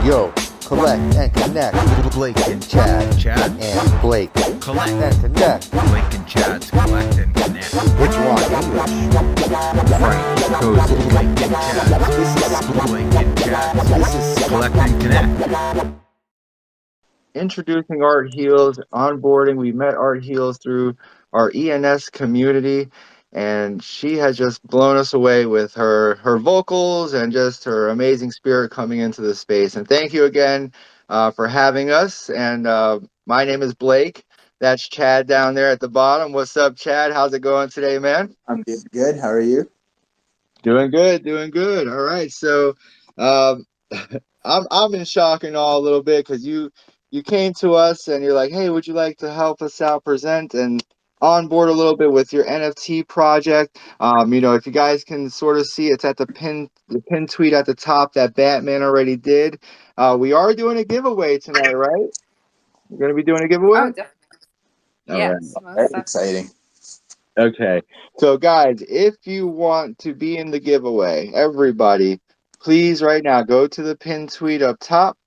Yo, collect and connect. Blake and Chad. Chad. And Blake. Collect and connect. Blake and Chad's collect and connect. Which one? English. Frank goes to Blake and Chad's. This is Blake and Chad's. This is Collect and connect. Introducing Art Heals, onboarding. We met Art Heals through our ENS community, and she has just blown us away with her vocals and just her amazing spirit coming into the space. And thank you again for having us. And my name is Blake. That's Chad down there at the bottom. What's up, Chad? How's it going today, man? I'm good. How are you? Doing good, doing good. All right, so I'm in shock and awe a little bit because you came to us and you're like, hey, would you like to help us out, present and onboard a little bit with your NFT project? If you guys can sort of see, it's at the pin tweet at the top that Batman already did. We are doing a giveaway tonight, right? We're gonna be doing a giveaway. Oh, definitely. All Yes, right. That's exciting. Okay, so guys, if you want to be in the giveaway, everybody, please right now go to the pin tweet up top.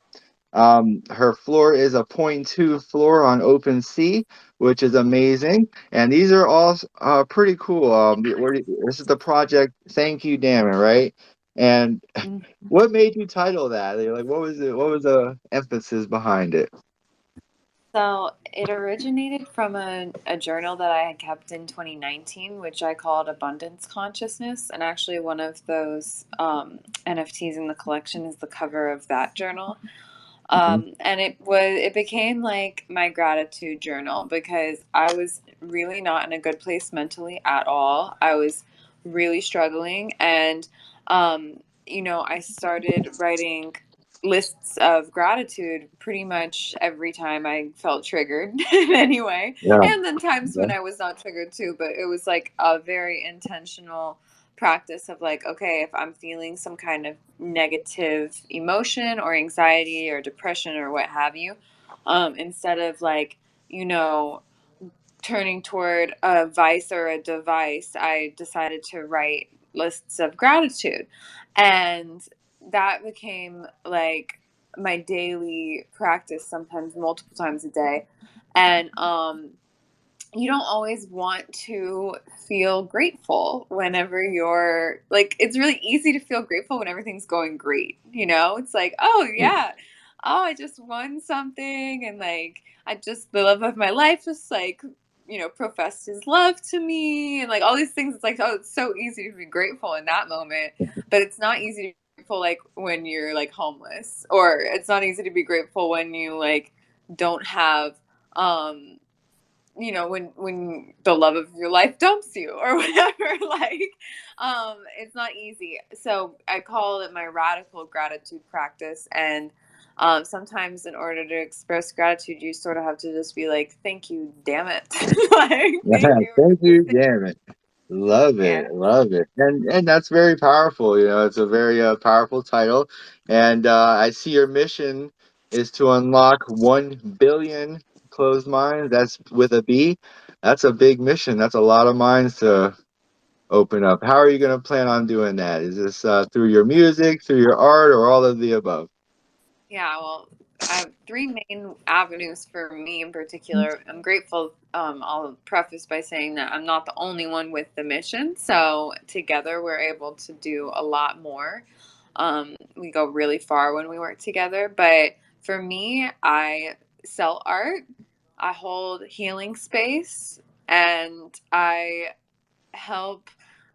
Her floor is a 0.2 floor on OpenSea, which is amazing, and these are all pretty cool. This is the project Thank You Damn It, right? And what made you title that? Like, what was it? What was the emphasis behind it? So it originated from a journal that I had kept in 2019, which I called Abundance Consciousness. And actually one of those NFTs in the collection is the cover of that journal. And it became like my gratitude journal because I was really not in a good place mentally at all. I was really struggling. And, I started writing lists of gratitude pretty much every time I felt triggered in any way. Yeah. And then times when I was not triggered too, but it was like a very intentional practice of like, okay, if I'm feeling some kind of negative emotion or anxiety or depression or what have you, instead of like, turning toward a vice or a device, I decided to write lists of gratitude. And that became like my daily practice, sometimes multiple times a day. And you don't always want to feel grateful whenever you're like, it's really easy to feel grateful when everything's going great. It's like, oh yeah, oh, I just won something. And like, the love of my life just like, professed his love to me and like all these things. It's like, oh, it's so easy to be grateful in that moment, but it's not easy to be grateful like when you're like homeless, or it's not easy to be grateful when you like don't have, when the love of your life dumps you or whatever, like, it's not easy. So I call it my radical gratitude practice. And sometimes in order to express gratitude, you sort of have to just be like, thank you, damn it. Like, Thank you, damn it. Love it, Yeah. love it. And that's very powerful. It's a very powerful title. And I see your mission is to unlock 1 billion closed minds. That's with a B. That's a big mission. That's a lot of minds to open up. How are you going to plan on doing that? Is this through your music, through your art, or all of the above? Yeah, well, I have three main avenues for me in particular. I'm grateful. I'll preface by saying that I'm not the only one with the mission. So together we're able to do a lot more. We go really far when we work together. But for me, I sell art, I hold healing space, and I help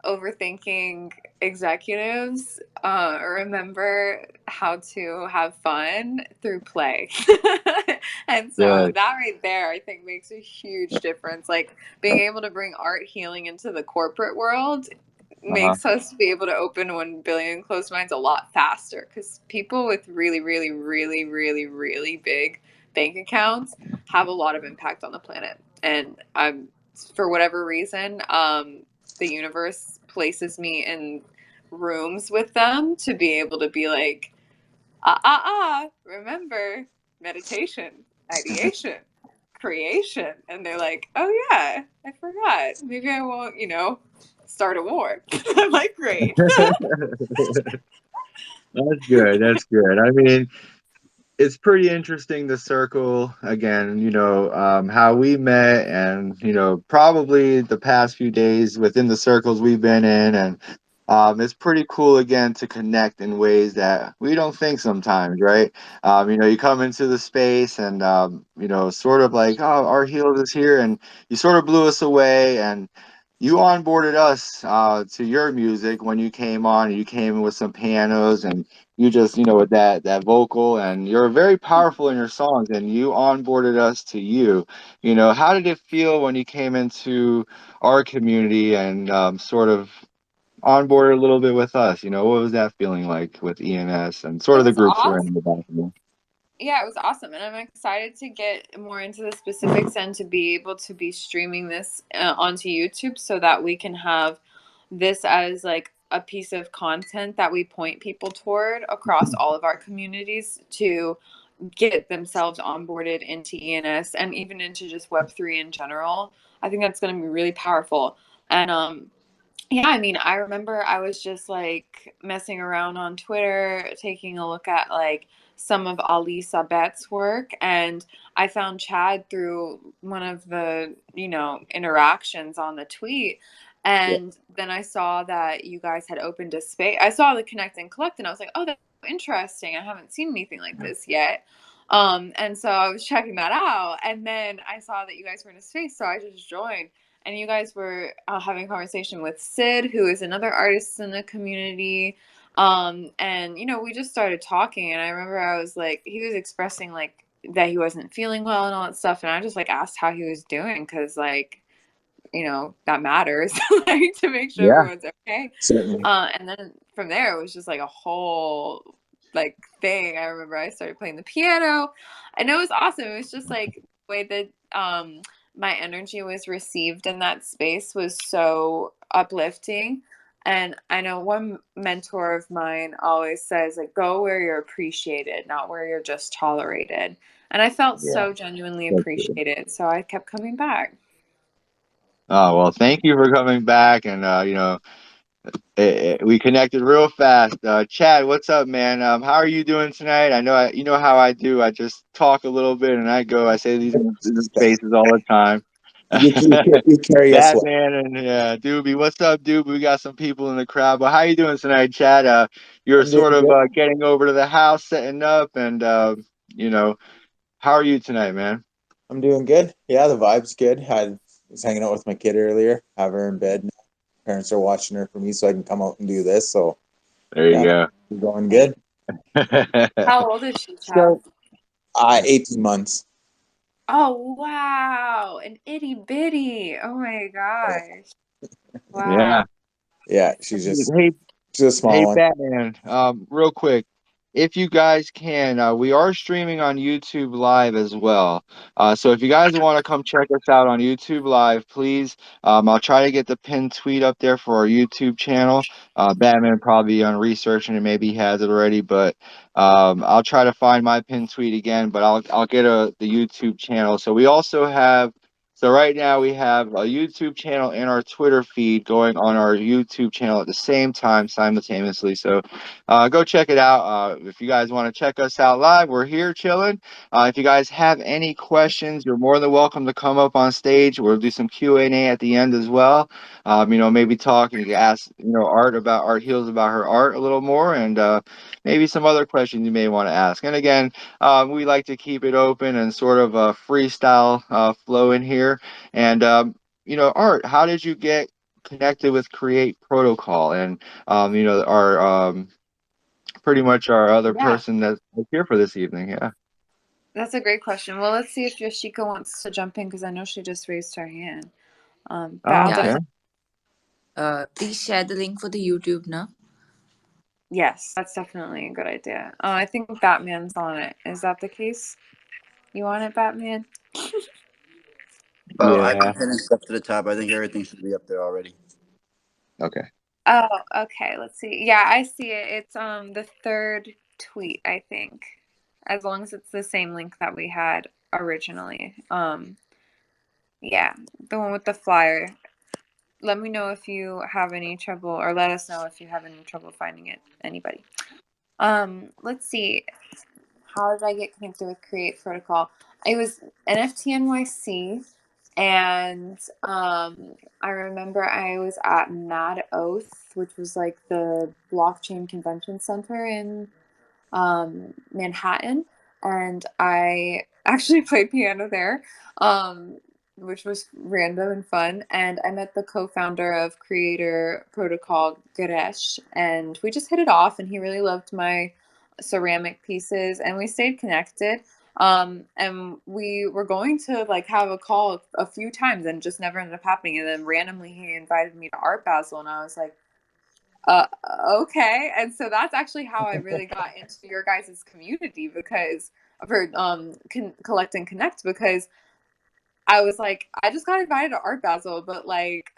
overthinking executives remember how to have fun through play. And so that right there, I think, makes a huge difference. Like being able to bring art healing into the corporate world makes us be able to open 1 billion closed minds a lot faster, because people with really, really, really, really, really big bank accounts have a lot of impact on the planet. And for whatever reason, the universe places me in rooms with them to be able to be like, remember meditation, ideation, creation. And they're like, oh yeah, I forgot. Maybe I won't, start a war. I'm like, great. That's good. That's good. I mean, it's pretty interesting the circle again, how we met and, probably the past few days within the circles we've been in. And it's pretty cool again to connect in ways that we don't think sometimes, right? You come into the space and, sort of like, oh, our heels is here. And you sort of blew us away. And you onboarded us to your music when you came on. You came in with some pianos and you just with that vocal, and you're very powerful in your songs, and you onboarded us to you. How did it feel when you came into our community and sort of onboarded a little bit with us? What was that feeling like with ENS and sort It of the was groups we're awesome. in the back of you? Yeah, it was awesome, and I'm excited to get more into the specifics and to be able to be streaming this onto YouTube so that we can have this as like a piece of content that we point people toward across all of our communities to get themselves onboarded into ENS and even into just Web3 in general. I think that's going to be really powerful. And yeah, I mean, I remember I was just like messing around on Twitter, taking a look at like some of Ali Sabet's work, and I found Chad through one of the, interactions on the tweet. Yeah. And then I saw that you guys had opened a space. I saw the Connect and Collect, and I was like, oh, that's interesting. I haven't seen anything like this yet. And so I was checking that out, and then I saw that you guys were in a space, so I just joined, and you guys were having a conversation with Sid, who is another artist in the community. And we just started talking, and I remember I was like, he was expressing like that he wasn't feeling well and all that stuff, and I just like asked how he was doing because like that matters like to make sure Yeah, everyone's okay. certainly. And then from there it was just like a whole like thing. I remember I started playing the piano, and it was awesome. It was just like the way that my energy was received in that space was so uplifting. And I know one mentor of mine always says like, go where you're appreciated, not where you're just tolerated. And I felt Yeah, so genuinely so true. appreciated, so I kept coming back. Oh, well, thank you for coming back. And we connected real fast. Chad, what's up, man? How are you doing tonight? I know you know how I do. I just talk a little bit and I go. I say these spaces all the time. You carry us well. Batman and Doobie, what's up, Doobie? We got some people in the crowd. But how you doing tonight, Chad? You're I'm doing sort of good. getting over to the house, setting up, and how are you tonight, man? I'm doing good. Yeah, the vibe's good. I was hanging out with my kid earlier. Have her in bed now. Parents are watching her for me, so I can come out and do this. So There you yeah, go. we're going good. How old is she, Chad? So 18 months. Oh, wow. An itty bitty. Oh my gosh. Yeah. Wow. Yeah, she's Hey, a small Hey, one. Batman, real quick, if you guys can, we are streaming on YouTube Live as well. So if you guys want to come check us out on YouTube Live, please, I'll try to get the pinned tweet up there for our YouTube channel. Batman probably on researching it, maybe he has it already, but I'll try to find my pinned tweet again, but I'll get the YouTube channel. So we also have. So right now we have a YouTube channel and our Twitter feed going on our YouTube channel at the same time simultaneously. So go check it out. If you guys want to check us out live, we're here chilling. If you guys have any questions, you're more than welcome to come up on stage. We'll do some Q&A at the end as well. Maybe talk and you can ask, Art Heals about her art a little more, and maybe some other questions you may want to ask. And again, we like to keep it open and sort of a freestyle flow in here. And Art, how did you get connected with Create Protocol and our pretty much our other Yeah, person that's here for this evening? Yeah. that's a great question. Well, let's see if Yoshika wants to jump in because I know she just raised her hand. But Oh, I'll okay. definitely. Please share the link for the YouTube now. Yes, that's definitely a good idea. I think Batman's on it. Is that the case? You on it, Batman? Oh, I've been Yeah. pinning stuff to the top. I think everything should be up there already. Okay. Oh, okay. Let's see. Yeah, I see it. It's the third tweet, I think. As long as it's the same link that we had originally. Yeah, the one with the flyer. Let me know if you have any trouble, or let us know if you have any trouble finding it. Anybody. Let's see. how did I get connected with Create Protocol? It was NFT NYC, and I remember I was at Mad Oath, which was like the blockchain convention center in Manhattan, and I actually played piano there, which was random and fun. And I met the co-founder of Creator Protocol, Garesh, and we just hit it off. And he really loved my ceramic pieces, and we stayed connected. And we were going to like have a call a few times, and just never ended up happening. And then randomly, he invited me to Art Basel, and I was like, uh, okay. And so that's actually how I really got into your guys' community, because for collect and connect, because I was like, I just got invited to Art Basel, but like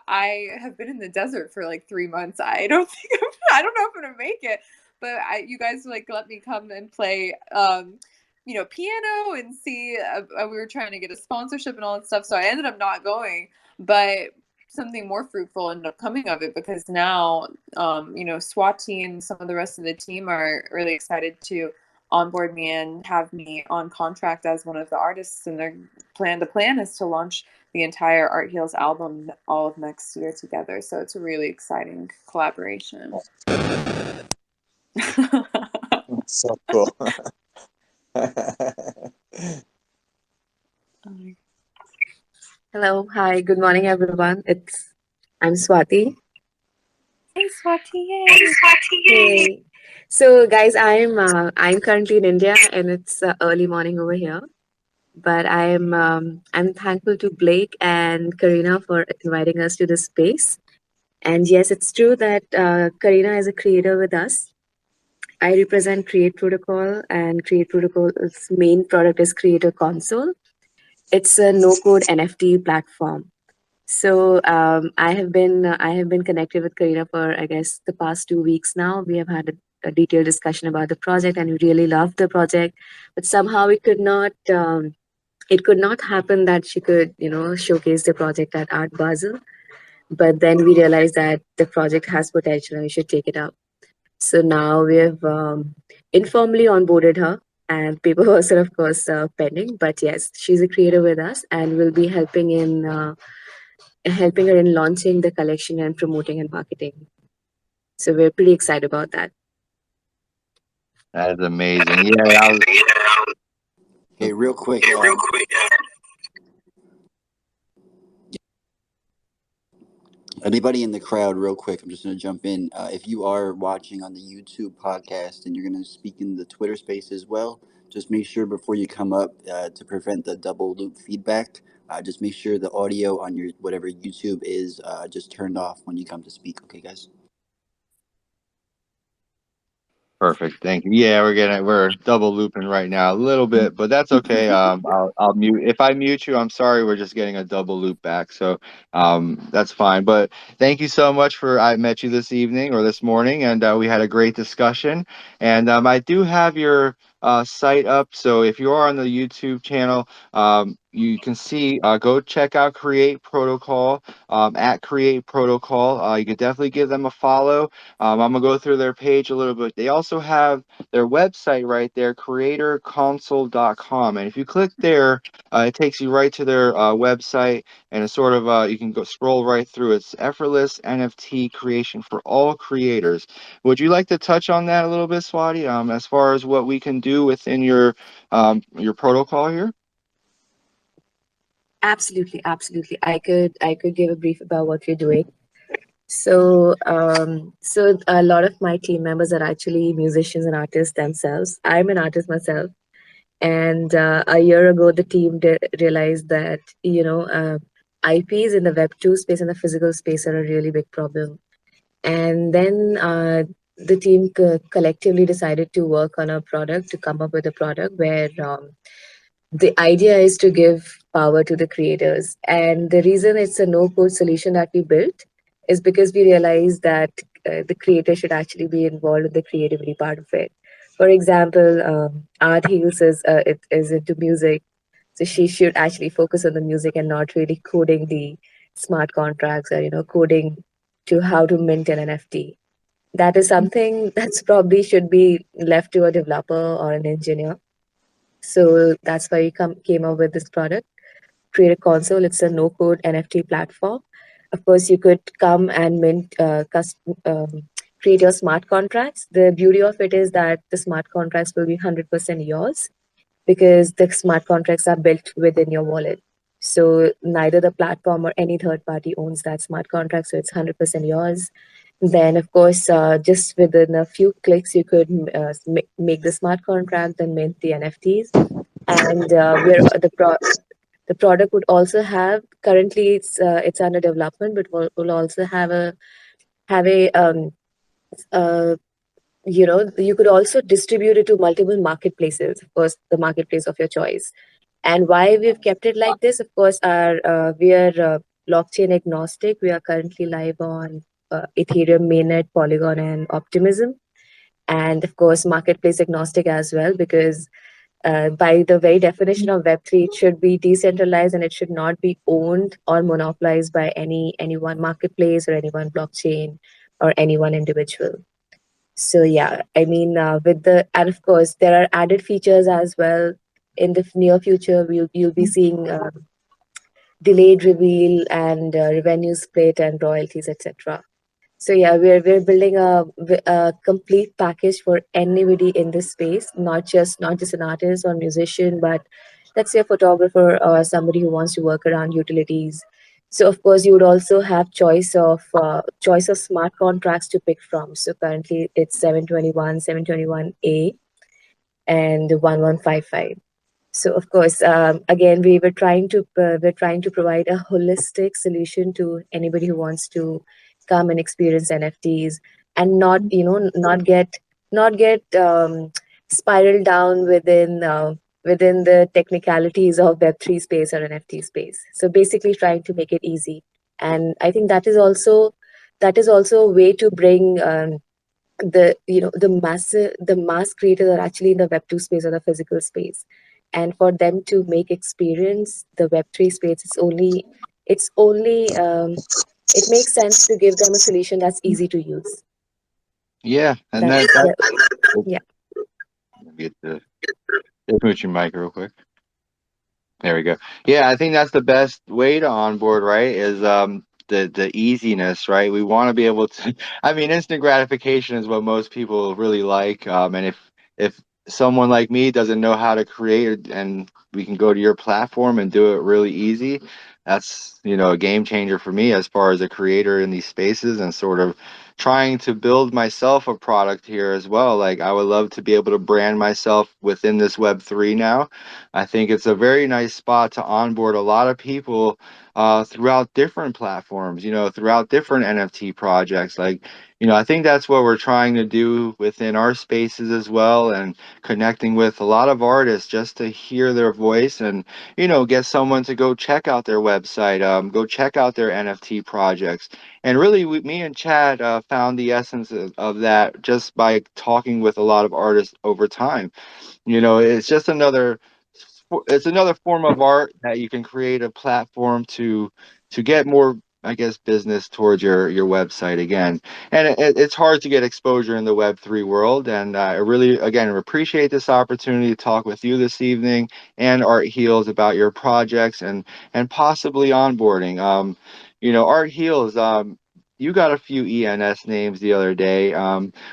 I have been in the desert for like 3 months. I don't think I don't know if I'm gonna make it, but you guys like let me come and play piano and see. We were trying to get a sponsorship and all that stuff, so I ended up not going, but something more fruitful ended up coming of it, because now Swati and some of the rest of the team are really excited to onboard me and have me on contract as one of the artists, and their plan is to launch the entire Art Heals album all of next year together. So it's a really exciting collaboration. So cool. Hello, hi, good morning, everyone. I'm Swati. Hey, Swati! Hey. So, guys, I'm currently in India, and it's early morning over here. But I'm thankful to Blake and Karina for inviting us to this space. And yes, it's true that Karina is a creator with us. I represent Create Protocol, and Create Protocol's main product is Creator Console. It's a no-code NFT platform. So I have been connected with Karina for, I guess, the past 2 weeks now. We have had a detailed discussion about the project, and we really loved the project. But somehow it could not happen that she could showcase the project at Art Basel. But then we realized that the project has potential and we should take it up. So now we have informally onboarded her, and paperwork are of course pending. But yes, she's a creator with us, and will be helping her in launching the collection and promoting and marketing. So we're pretty excited about that. That is amazing. Yeah, Hey, real quick. Anybody in the crowd, real quick, I'm just going to jump in. If you are watching on the YouTube podcast and you're going to speak in the Twitter space as well, just make sure before you come up, to prevent the double loop feedback, just make sure the audio on your whatever YouTube is just turned off when you come to speak. Okay, guys? perfect. Thank you. Yeah, we're double looping right now a little bit, but that's okay. I'll mute. If I mute you, I'm sorry. We're just getting a double loop back, so that's fine. But thank you so much I met you this evening or this morning, and we had a great discussion. And I do have your site up, so if you are on the YouTube channel, you can see. Go check out Create Protocol at Create Protocol. You can definitely give them a follow. I'm gonna go through their page a little bit. They also have their website right there, creatorconsole.com. And if you click there, it takes you right to their website, and it's sort of you can go scroll right through. It's effortless NFT creation for all creators. Would you like to touch on that a little bit, Swati, as far as what we can do within your protocol here? Absolutely, absolutely. I could give a brief about what we're doing. So a lot of my team members are actually musicians and artists themselves. I'm an artist myself, and a year ago the team realized that IPs in the Web2 space and the physical space are a really big problem. And then the team collectively decided to work on a product, to come up with a product where the idea is to give power to the creators. And the reason it's a no code solution that we built is because we realized that the creator should actually be involved in the creativity part of it. For example, Arthealsearth is into music, so she should actually focus on the music and not really coding the smart contracts or coding to how to mint an NFT. That is something that's probably should be left to a developer or an engineer. So that's why we came up with this product, Create a Console. It's a no-code NFT platform. Of course, you could come and mint, create your smart contracts. The beauty of it is that the smart contracts will be 100% yours because the smart contracts are built within your wallet. So neither the platform or any third party owns that smart contract, so it's 100% yours. Then, of course, just within a few clicks, you could make the smart contract and mint the NFTs. And the product would also have, currently it's under development, but will also have a uh, you could also distribute it to multiple marketplaces, of course, the marketplace of your choice. And why we've kept it like this, of course, we are blockchain agnostic. We are currently live on Ethereum, Mainnet, Polygon, and Optimism. And of course, marketplace agnostic as well, because by the very definition of Web3, it should be decentralized and it should not be owned or monopolized by any one marketplace or any one blockchain or any one individual. So yeah, I mean, and of course, there are added features as well. In the near future, you'll be seeing delayed reveal and revenue split and royalties, etc. So yeah, we're building a complete package for anybody in this space, not just an artist or musician, but let's say a photographer or somebody who wants to work around utilities. So of course, you would also have choice of smart contracts to pick from. So currently, it's 721, 721A, and 1155. So of course, again, we're trying to provide a holistic solution to anybody who wants to come and experience NFTs and not get spiraled down within the technicalities of Web3 space or NFT space. So basically, trying to make it easy, and I think that is also a way to bring. The mass creators are actually in the Web2 space or the physical space, and for them to make experience the Web3 space, it makes sense to give them a solution that's easy to use. Yeah, and That's that yeah. get the just mute your mic real quick. There we go. Yeah, I think that's the best way to onboard, right? Is the easiness, right? We want to be able to I mean, instant gratification is what most people really like. And if someone like me doesn't know how to create and we can go to your platform and do it really easy, that's, a game changer for me as far as a creator in these spaces and sort of trying to build myself a product here as well. Like I would love to be able to brand myself within this Web3 now. I think it's a very nice spot to onboard a lot of people throughout different platforms, throughout different NFT projects. Like, I think that's what we're trying to do within our spaces as well, and connecting with a lot of artists just to hear their voice and, get someone to go check out their website, go check out their NFT projects. And really, me and Chad found the essence of that just by talking with a lot of artists over time. It's another form of art that you can create a platform to get more, I guess, business towards your website again. And it's hard to get exposure in the Web3 world. And I really, again, appreciate this opportunity to talk with you this evening and Art Heals about your projects and possibly onboarding. Art Heals, you got a few ENS names the other day.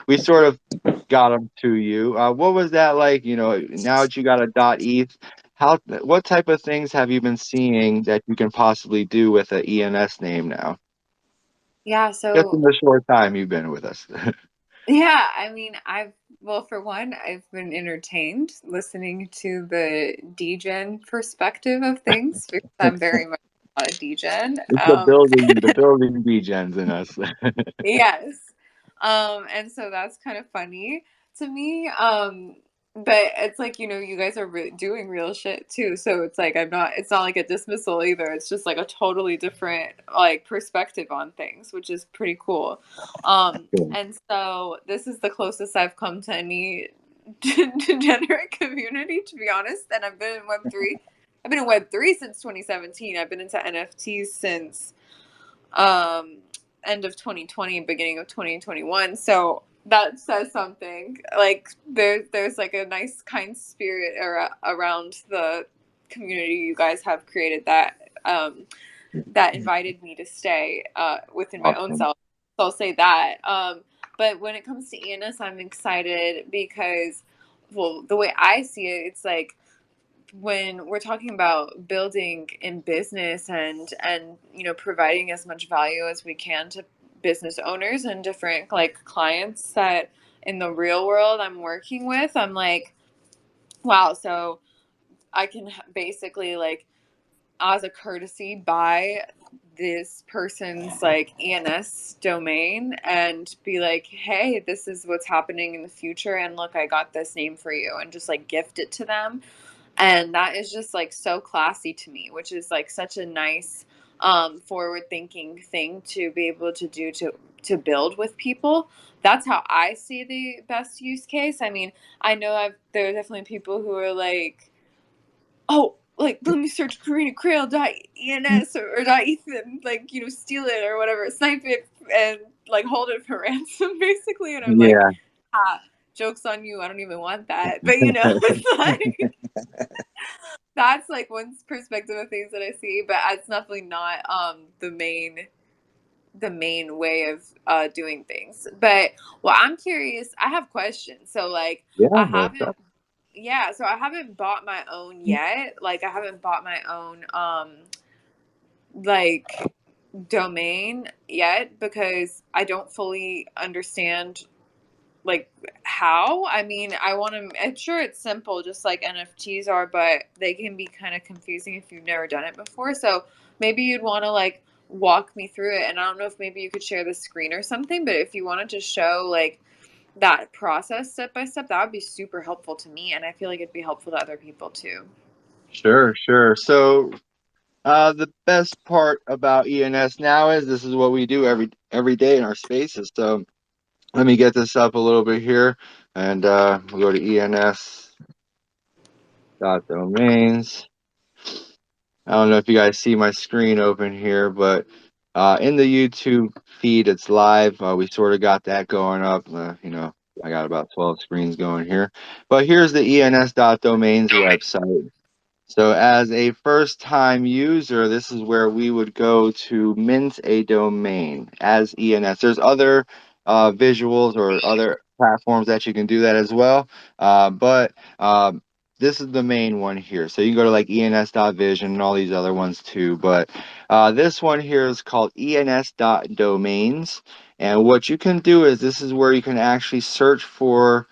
We sort of got them to you. What was that like? Now that you got a .eth, what type of things have you been seeing that you can possibly do with an ENS name now? Yeah, Just in so the short time you've been with us. yeah, I mean, for one, I've been entertained listening to the DGen perspective of things because I'm very much not a DGen. It's the building degens in us. Yes. And so that's kind of funny to me. But it's like, you guys are doing real shit too. So it's not like a dismissal either. It's just like a totally different like perspective on things, which is pretty cool. And so this is the closest I've come to any degenerate community, to be honest. And I've been in Web3. I've been in Web3 since 2017. I've been into NFTs since, um, end of 2020, beginning of 2021. So that says something. Like there's like a nice kind spirit around the community you guys have created that invited me to stay within my own Awesome. self. So I'll say that. But when it comes to ENS, I'm excited because, well, the way I see it, it's like when we're talking about building in business and providing as much value as we can to business owners and different like clients that in the real world I'm working with, I'm like, wow, so I can basically like as a courtesy buy this person's like ENS domain and be like, hey, this is what's happening in the future, and look, I got this name for you, and just like gift it to them. And that is just like so classy to me, which is like such a nice forward thinking thing to be able to do to build with people. That's how I see the best use case. I mean, I know there are definitely people who are like, oh, like, let me search KarinaCrail.ens or .eth and, like, steal it or whatever, snipe it and, like, hold it for ransom, basically. And I'm like, Yeah. joke's on you. I don't even want that. But, it's like, that's, like, one perspective of things that I see. But it's definitely not the main way of doing things. But, well, I'm curious. I have questions. So, like, Yeah. I What's haven't up? yeah, so I haven't bought my own yet. Like I haven't bought my own like domain yet because I don't fully understand like how. I mean, I'm sure it's simple just like NFTs are, but they can be kind of confusing if you've never done it before. So maybe you'd want to like walk me through it, and I don't know if maybe you could share the screen or something, but if you wanted to show like that process step by step, that would be super helpful to me, and I feel like it'd be helpful to other people too. Sure. So the best part about ENS now is this is what we do every day in our spaces. So let me get this up a little bit here, and we'll go to ens.domains. I don't know if you guys see my screen open here, but in the YouTube feed, it's live. We sort of got that going up. I got about 12 screens going here. But here's the ens.domains website. So as a first-time user, this is where we would go to mint a domain as ENS. There's other visuals or other platforms that you can do that as well, but this is the main one here. So you can go to like ens.vision and all these other ones too, but this one here is called ens.domains. And what you can do is this is where you can actually search for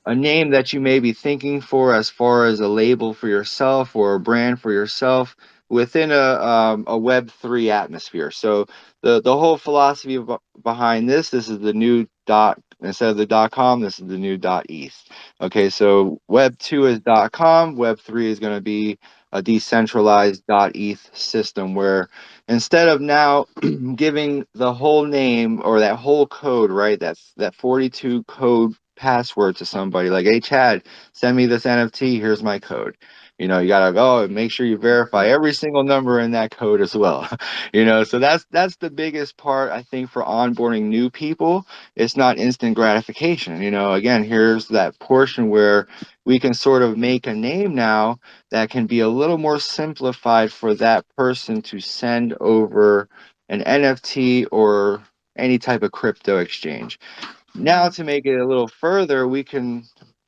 a name that you may be thinking for as far as a label for yourself or a brand for yourself within a Web3 atmosphere. So the whole philosophy behind this is the new dot instead of the .com, this is the new .eth. Okay, so Web2 is .com, Web3 is going to be a decentralized .eth system where instead of now giving the whole name or that whole code, right? That 42 code password to somebody like, hey Chad, send me this NFT, here's my code. You gotta go and make sure you verify every single number in that code as well. So that's the biggest part I think for onboarding new people. It's not instant gratification. Again, here's that portion where we can sort of make a name now that can be a little more simplified for that person to send over an NFT or any type of crypto exchange. Now, to make it a little further, we can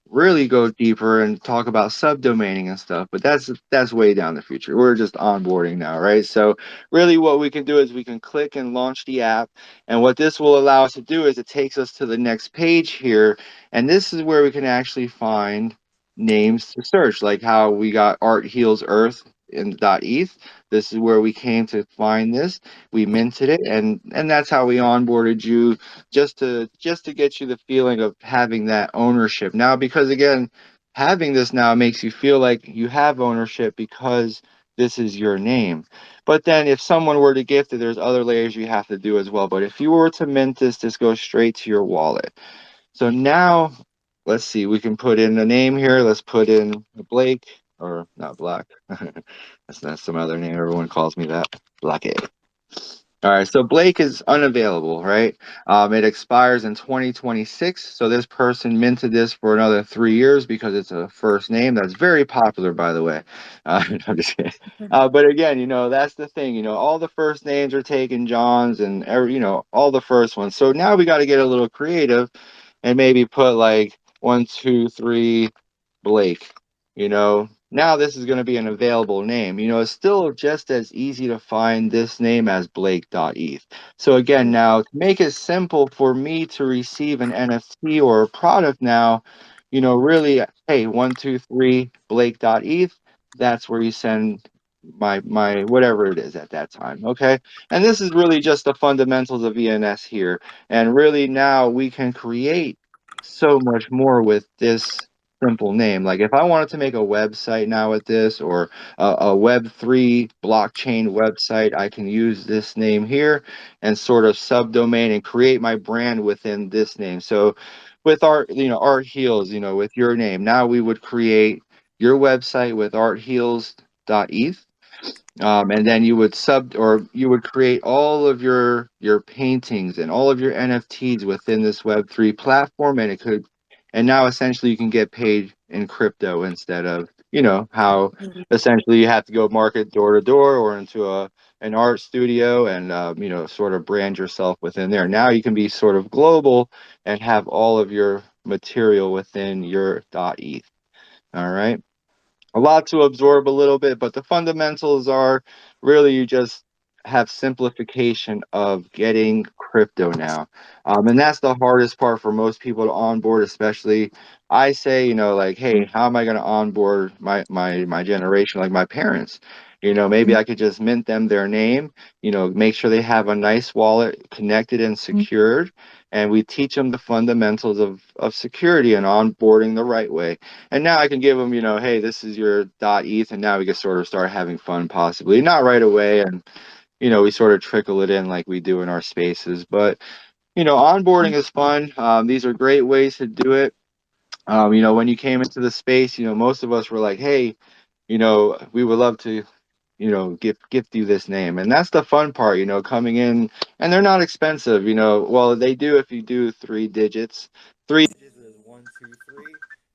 really go deeper and talk about subdomaining and stuff, but that's way down the future. We're just onboarding now, right? So really what we can do is we can click and launch the app, and what this will allow us to do is it takes us to the next page here, and this is where we can actually find names to search, like how we got Arthealsearth in .eth. This is where we came to find this. We minted it, and that's how we onboarded you, just to get you the feeling of having that ownership now, because again, having this now makes you feel like you have ownership because this is your name. But then if someone were to gift it, there's other layers you have to do as well. But if you were to mint this goes straight to your wallet. So now let's see, we can put in a name here. Let's put in Blake, or not Black. That's some other name, everyone calls me that. Black. All right, so Blake is unavailable, right? It expires in 2026. So this person minted this for another 3 years because it's a first name that's very popular, by the way. I'm just kidding. But again, that's the thing. All the first names are taken, Johns, and all the first ones. So now we got to get a little creative and maybe put like 1, 2, 3 Blake. Now this is going to be an available name. It's still just as easy to find this name as Blake.eth. So again, now to make it simple for me to receive an NFT or a product now, really, hey, 1, 2, 3 Blake.eth, that's where you send my whatever it is at that time. Okay. And this is really just the fundamentals of ENS here. And really now we can create so much more with this simple name. Like if I wanted to make a website now with this, or a Web3 blockchain website, I can use this name here and sort of subdomain and create my brand within this name. So with Art Heals, with your name, now we would create your website with artheals.eth. And then you would create all of your paintings and all of your NFTs within this Web3 platform, and now essentially you can get paid in crypto instead of how essentially you have to go market door to door or into an art studio and sort of brand yourself within there. Now you can be sort of global and have all of your material within your .eth. All right. A lot to absorb a little bit, but the fundamentals are really you just have simplification of getting crypto now. And that's the hardest part for most people to onboard, especially I say, like, hey, how am I going to onboard my generation, like my parents? Maybe I could just mint them their name, make sure they have a nice wallet connected and secured, and we teach them the fundamentals of security and onboarding the right way. And now I can give them, hey, this is your .eth, and now we can sort of start having fun, possibly not right away, and we sort of trickle it in like we do in our spaces. But onboarding is fun. These are great ways to do it. When you came into the space, most of us were like, hey, we would love to gift you this name. And that's the fun part, coming in, and they're not expensive, well, they do if you do 3 digits. 3 digits is 1, 2, 3,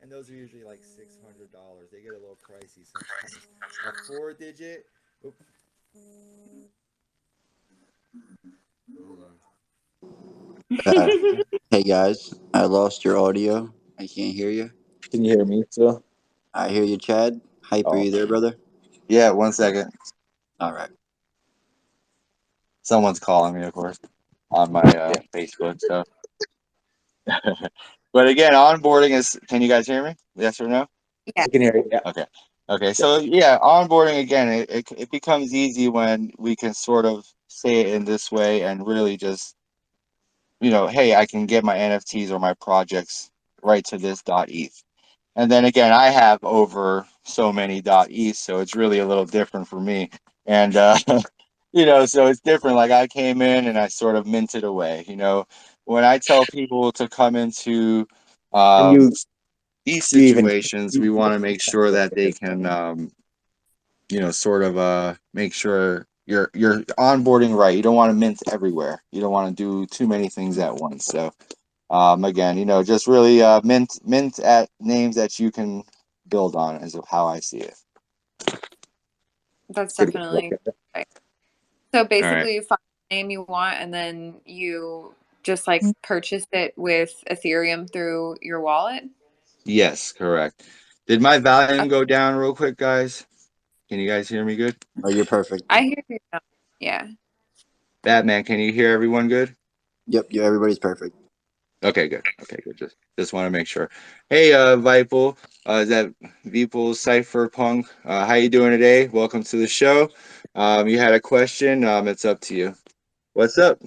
and those are usually like $600. They get a little pricey sometimes. A 4 digit. Oops. Hold Uh, hey guys, I lost your audio. I can't hear you. Can you hear me still? I hear you, Chad. Hyper, Oh, you there, brother? Yeah, 1 second. All right. Someone's calling me, of course, on my yeah. Facebook stuff. But again, onboarding is. Can you guys hear me? Yes or no? I can hear you. Yeah. Okay. Okay. So yeah, onboarding again, it becomes easy when we can sort of say it in this way and really just, hey, I can get my NFTs or my projects right to this .eth. And then again, I have over so many .eth, so it's really a little different for me. And so it's different. Like I came in and I sort of minted away. When I tell people to come into And um, these you even situations, we want to make sure that they can, sort of make sure you're onboarding right. You don't want to mint everywhere. You don't want to do too many things at once. So again, just really mint at names that you can build on is how I see it. That's pretty definitely good. right. So All right. basically, you find the name you want, and then you just like purchase it with Ethereum through your wallet. Yes, correct. Did my volume go down real quick, guys? Can you guys hear me good? Oh, you're perfect. I hear you now. Yeah. Batman, can you hear everyone good? Yep, everybody's perfect. Okay, good. Okay, good. Just want to make sure. Hey, Vipul, is that Vipul Cypherpunk? How you doing today? Welcome to the show. You had a question. It's up to you. What's up?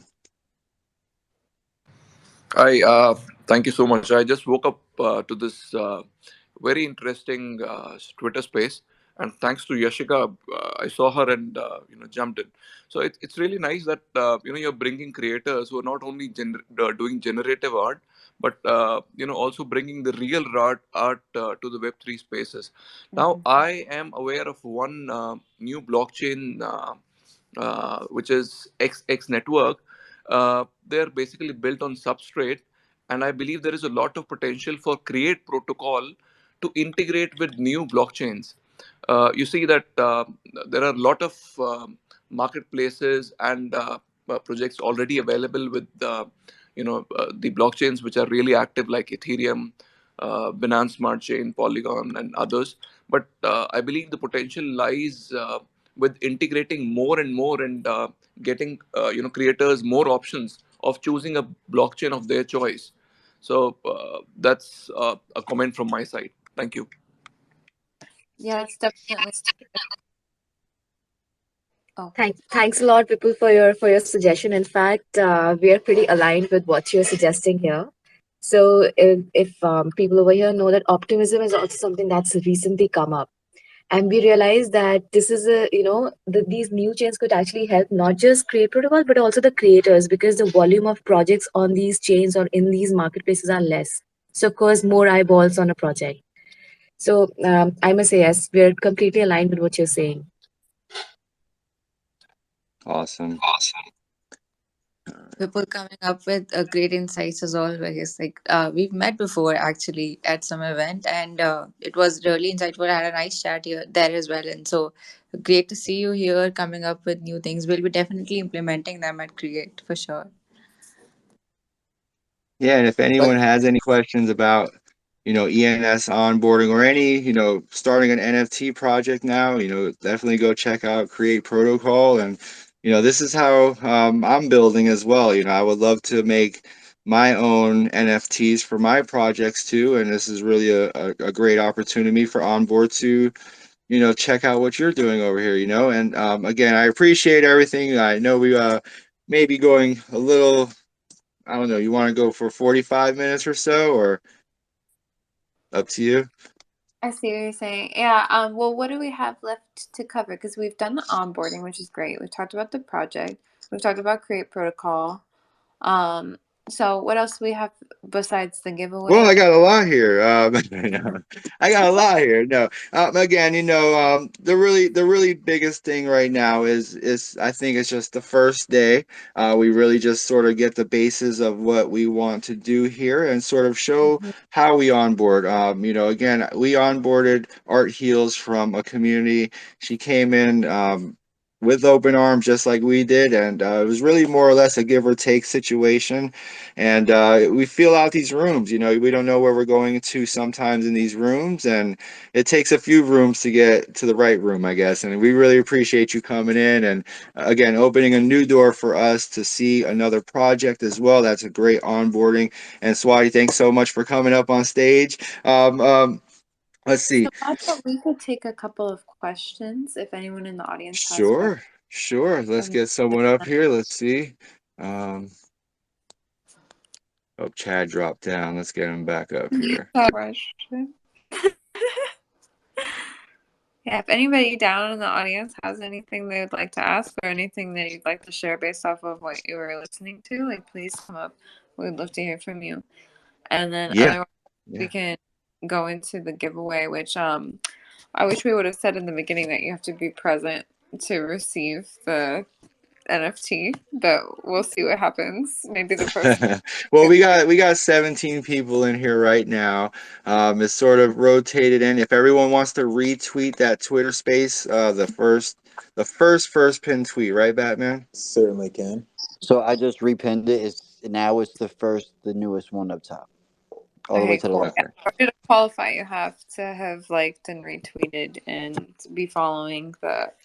Hi, thank you so much. I just woke up to this very interesting Twitter space, and thanks to Yashika, I saw her and jumped in. So it's really nice that you're bringing creators who are not only doing generative art, but also bringing the real art to the Web3 spaces. Now, I am aware of one new blockchain which is X network, they're basically built on substrate, and I believe there is a lot of potential for Create protocol to integrate with new blockchains. You see that there are a lot of marketplaces and projects already available with the blockchains which are really active, like Ethereum, Binance Smart Chain, Polygon, and others. But I believe the potential lies with integrating more and more, and getting creators more options of choosing a blockchain of their choice. So that's a comment from my side. Thank you. Yeah, it's definitely. Oh, Thanks a lot, people, for your suggestion. In fact, we are pretty aligned with what you're suggesting here. So if people over here know that optimism is also something that's recently come up, and we realize that this is these new chains could actually help not just create protocol but also the creators, because the volume of projects on these chains or in these marketplaces are less. So of course, more eyeballs on a project. So I must say, yes, we're completely aligned with what you're saying. Awesome. People coming up with great insights as always. Like we've met before actually at some event, and it was really insightful. I had a nice chat here there as well, and so great to see you here coming up with new things. We'll be definitely implementing them at Create for sure. Yeah, and if anyone has any questions about, ENS onboarding or any, starting an NFT project now, definitely go check out Create Protocol. And, this is how I'm building as well. I would love to make my own NFTs for my projects too. And this is really a great opportunity for Onboard to, check out what you're doing over here, And again, I appreciate everything. I know we may be going a little, I don't know, you want to go for 45 minutes or so, or up to you? I see what you're saying. Yeah. Well, what do we have left to cover? Because we've done the onboarding, which is great. We've talked about the project. We've talked about Create Protocol. Um, so what else do we have besides the giveaway? Well, I got a lot here. I got a lot here. No, again, the really biggest thing right now is I think it's just the first day. We really just sort of get the basis of what we want to do here and sort of show how we onboard. Again, we onboarded Art Heals from a community. She came in. With open arms, just like we did, and it was really more or less a give or take situation. And we feel out these rooms. We don't know where we're going to sometimes in these rooms, and it takes a few rooms to get to the right room, I guess. And we really appreciate you coming in and again opening a new door for us to see another project as well. That's a great onboarding. And Swati, thanks so much for coming up on stage. Let's see. So I thought we could take a couple of questions if anyone in the audience has Sure. Let's get someone up here. Let's see. Oh, Chad dropped down. Let's get him back up here. question. Yeah, if anybody down in the audience has anything they'd like to ask or anything that you'd like to share based off of what you were listening to, please come up. We'd love to hear from you. And then otherwise we can go into the giveaway, which I wish we would have said in the beginning that you have to be present to receive the NFT, but we'll see what happens. Maybe the first. Well, we got 17 people in here right now. It's sort of rotated in. If everyone wants to retweet that Twitter space, the first pin tweet, right, Batman? Certainly can. So I just repinned it. It's the newest one up top, all the way to the left. Yeah. For you to qualify, you have to have liked and retweeted and be following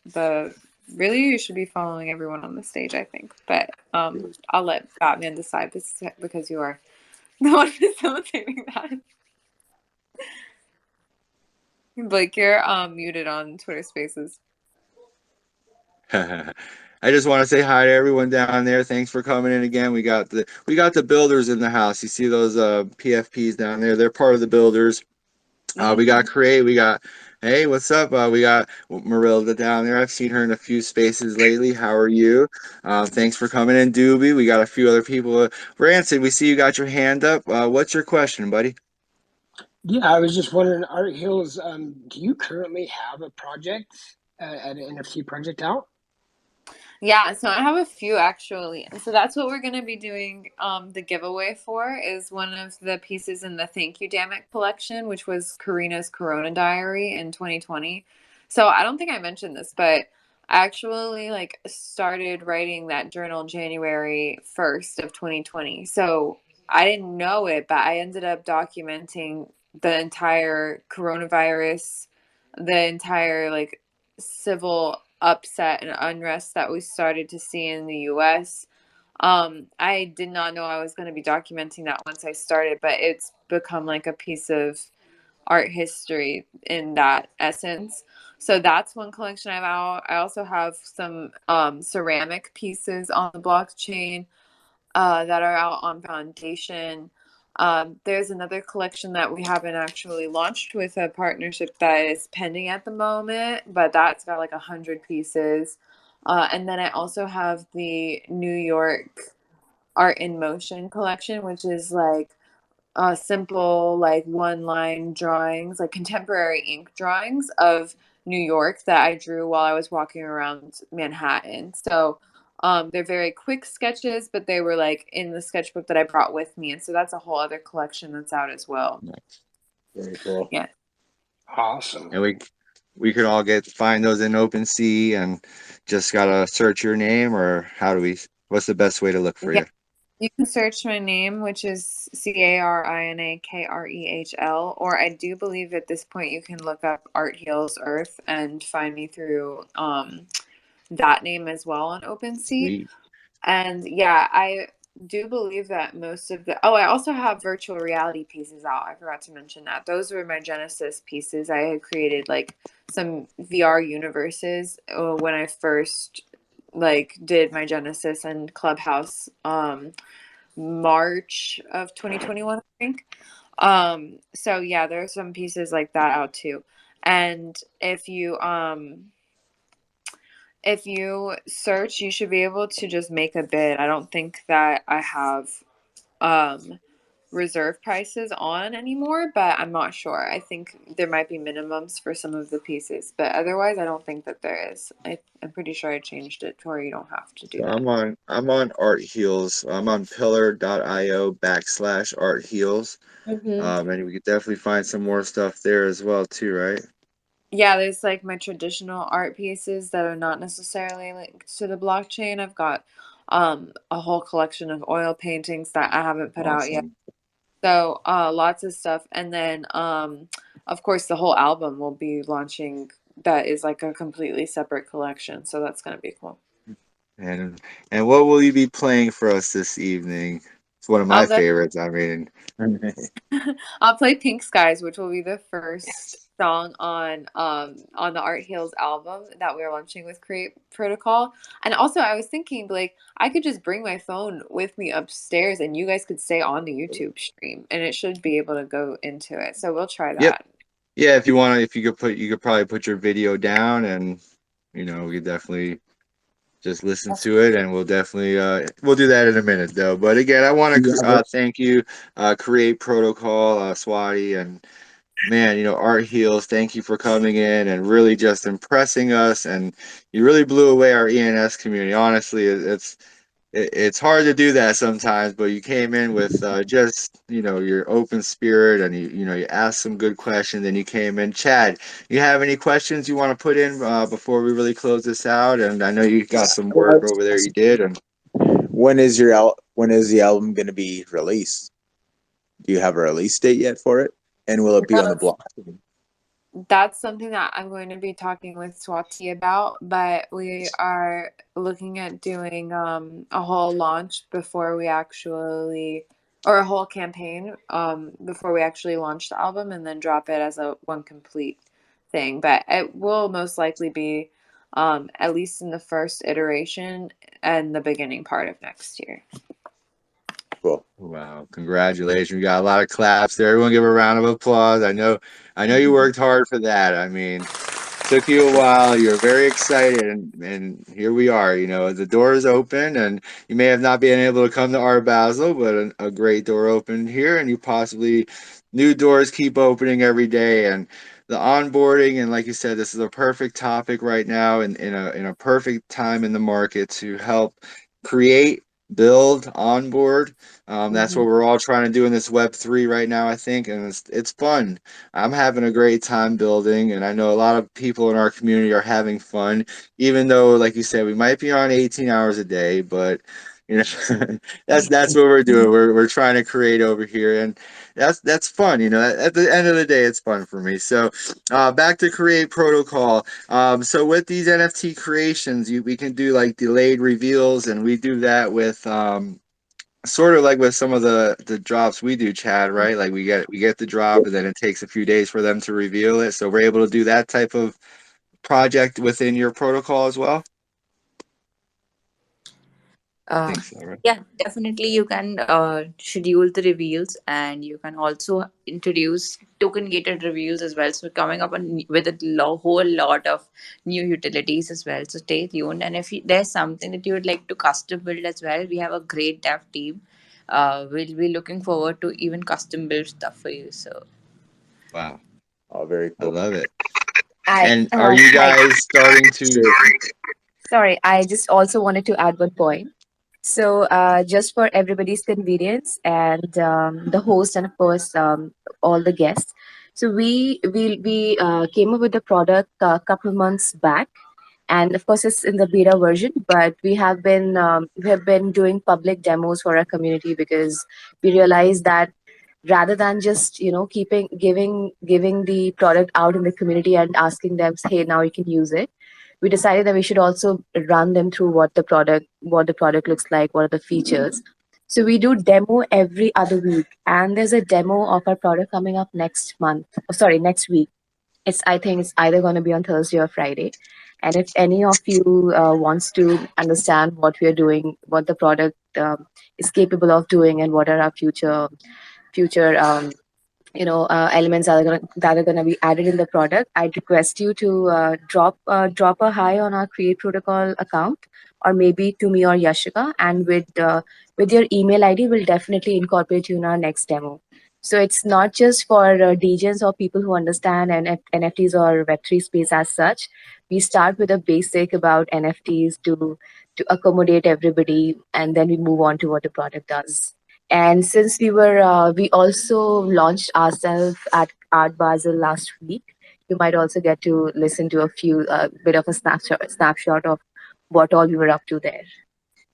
the. Really, you should be following everyone on the stage, I think. But I'll let Batman decide this because you are the one facilitating that. Blake, you're muted on Twitter Spaces. I just want to say hi to everyone down there. Thanks for coming in again. We got the builders in the house. You see those PFPs down there? They're part of the builders. We got Create. We got, hey, what's up? We got Marilda down there. I've seen her in a few spaces lately. How are you? Thanks for coming in, Doobie. We got a few other people. Rancid, we see you got your hand up. What's your question, buddy? Yeah, I was just wondering, Art Hills, do you currently have a project, an NFT project out? Yeah, so I have a few actually. So that's what we're going to be doing the giveaway for is one of the pieces in the Thank You Damnit collection, which was Karina's Corona Diary in 2020. So I don't think I mentioned this, but I actually like started writing that journal January 1st of 2020. So I didn't know it, but I ended up documenting the entire coronavirus, the entire like civil upset and unrest that we started to see in the US. I did not know I was going to be documenting that once I started, but it's become like a piece of art history in that essence. So that's one collection I have out. I also have some ceramic pieces on the blockchain that are out on Foundation. There's another collection that we haven't actually launched with a partnership that is pending at the moment, but that's got like 100 pieces. And then I also have the New York Art in Motion collection, which is like simple, like one line drawings, like contemporary ink drawings of New York that I drew while I was walking around Manhattan. So they're very quick sketches, but they were like in the sketchbook that I brought with me. And so that's a whole other collection that's out as well. Nice. Very cool. Yeah. Awesome. And we could all find those in OpenSea and just gotta search your name, or what's the best way to look for Yeah. you? You can search my name, which is CARINAKREHL, or I do believe at this point you can look up Arthealsearth and find me through that name as well on OpenSea. Sweet. And yeah, I do believe that most of the I also have virtual reality pieces out. I forgot to mention that. Those were my Genesis pieces. I had created like some VR universes when I first like did my Genesis and Clubhouse March of 2021, I think. So yeah, there are some pieces like that out too. And if you search, you should be able to just make a bid. I don't think that I have reserve prices on anymore, but I'm not sure. I think there might be minimums for some of the pieces, but otherwise I don't think that there is. I'm pretty sure I changed it to where you don't have to do So that. I'm on Art Heals. I'm on pillar.io/Art Heals. Mm-hmm. And we could definitely find some more stuff there as well too, right? Yeah, there's like my traditional art pieces that are not necessarily linked to the blockchain. I've got a whole collection of oil paintings that I haven't put out yet. Awesome. So lots of stuff. And then of course the whole album will be launching that is like a completely separate collection. So that's gonna be cool. And what will you be playing for us this evening? It's one of my I'll go favorites. I mean, I'll play Pink Skies, which will be the first song on the Art Heals album that we're launching with Create Protocol. And also I was thinking like I could just bring my phone with me upstairs and you guys could stay on the YouTube stream and it should be able to go into it. So we'll try yep. that. Yeah, if you could probably put your video down, and we could definitely just listen to it, and we'll do that in a minute though. But again, I want Yeah, to thank you, Create Protocol, Swati, and man, Art Heals. Thank you for coming in and really just impressing us, and you really blew away our ENS community. Honestly, it's hard to do that sometimes, but you came in with just your open spirit, and you asked some good questions, and you came in. Chad, you have any questions you want to put in before we really close this out? And I know you got some work over there you did. And when is the album going to be released? Do you have a release date yet for it? And will it be on the block? That's something that I'm going to be talking with Swati about, but we are looking at doing a whole launch before we actually, or a whole campaign before we actually launch the album and then drop it as a one complete thing. But it will most likely be at least in the first iteration and the beginning part of next year. Cool. wow, congratulations! We got a lot of claps there. Everyone, give a round of applause. I know you worked hard for that. I mean, took you a while. You're very excited, and here we are. The door is open, and you may have not been able to come to Art Basel, but a great door opened here, and you possibly new doors keep opening every day. And the onboarding, and like you said, this is a perfect topic right now, and in a perfect time in the market to help create, build, onboard. That's what Mhm. we're all trying to do in this Web3 right now, I think, and it's fun. I'm having a great time building, and I know a lot of people in our community are having fun, even though, like you said, we might be on 18 hours a day, but you know, that's what we're doing. We're trying to create over here, and that's fun. At the end of the day, it's fun for me. So, back to create protocol. So with these NFT creations, we can do like delayed reveals, and we do that with sort of like with some of the drops we do, Chad, right? Like we get the drop, and then it takes a few days for them to reveal it. So we're able to do that type of project within your protocol as well. I Uh, think so, right? yeah, definitely you can schedule the reveals, and you can also introduce token gated reveals as well. So coming up with a whole lot of new utilities as well. So stay tuned. And if there's something that you would like to custom build as well, we have a great dev team. We'll be looking forward to even custom build stuff for you. So Wow, Oh, very I cool. love it. I And are you I guys starting to? sorry, I just also wanted to add one point. So, just for everybody's convenience and the host, and of course all the guests. So we came up with the product a couple of months back, and of course it's in the beta version. But we have been doing public demos for our community, because we realized that rather than just keeping giving the product out in the community and asking them, hey, now you can use it, we decided that we should also run them through what the product looks like, what are the features. So we do demo every other week, and there's a demo of our product coming up next month. Oh, sorry, next week. I think it's either going to be on Thursday or Friday. And if any of you wants to understand what we are doing, what the product is capable of doing, and what are our future elements that are gonna be added in the product, I'd request you to drop a hi on our Create Protocol account, or maybe to me or Yashika, and with your email ID, we'll definitely incorporate you in our next demo. So it's not just for DJs or people who understand NFTs or Web3 space as such. We start with a basic about NFTs to accommodate everybody, and then we move on to what the product does. And since we also launched ourselves at Art Basel last week, you might also get to listen to a bit of a snapshot of what all we were up to there.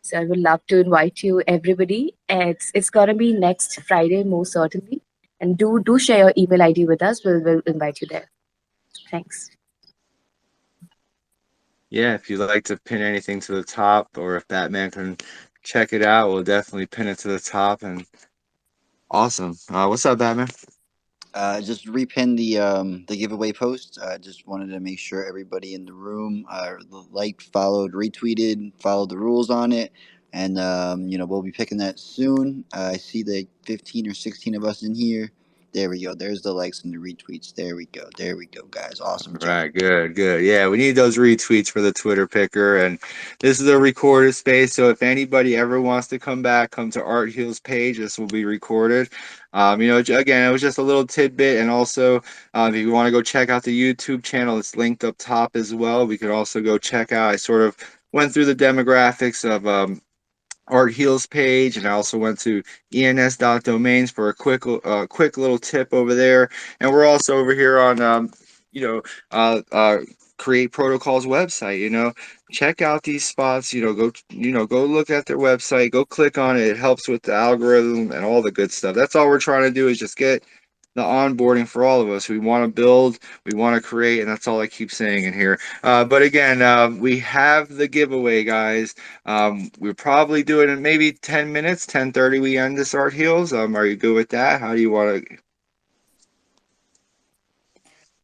So I would love to invite you, everybody. It's gonna be next Friday, most certainly. And do share your email ID with us. We'll invite you there. Thanks. Yeah, if you'd like to pin anything to the top, or if Batman can check it out, we'll definitely pin it to the top. And awesome. What's up, Batman? Just repin the giveaway post. I just wanted to make sure everybody in the room liked, followed, retweeted, followed the rules on it, and we'll be picking that soon. I see the 15 or 16 of us in here. There we go. There's the likes and the retweets. There we go. There we go, guys. Awesome job. Right, good, good. Yeah, we need those retweets for the Twitter picker. And this is a recorded space, so if anybody ever wants to come back, come to Art Heal's page. This will be recorded. Again, it was just a little tidbit, and also if you want to go check out the YouTube channel, it's linked up top as well. We could also go check out. I sort of went through the demographics of Art Heal's page, and I also went to ens.domains for a quick little tip over there. And we're also over here on you know Create Protocol's website. Check out these spots. Go look at their website. Go click on it. It helps with the algorithm and all the good stuff. That's all we're trying to do, is just get the onboarding for all of us. We want to build, we want to create, and that's all I keep saying in here. But again, we have the giveaway, guys. We're probably doing it in maybe 10 minutes, 10:30 we end this, Art Heals. Are you good with that? How do you want to?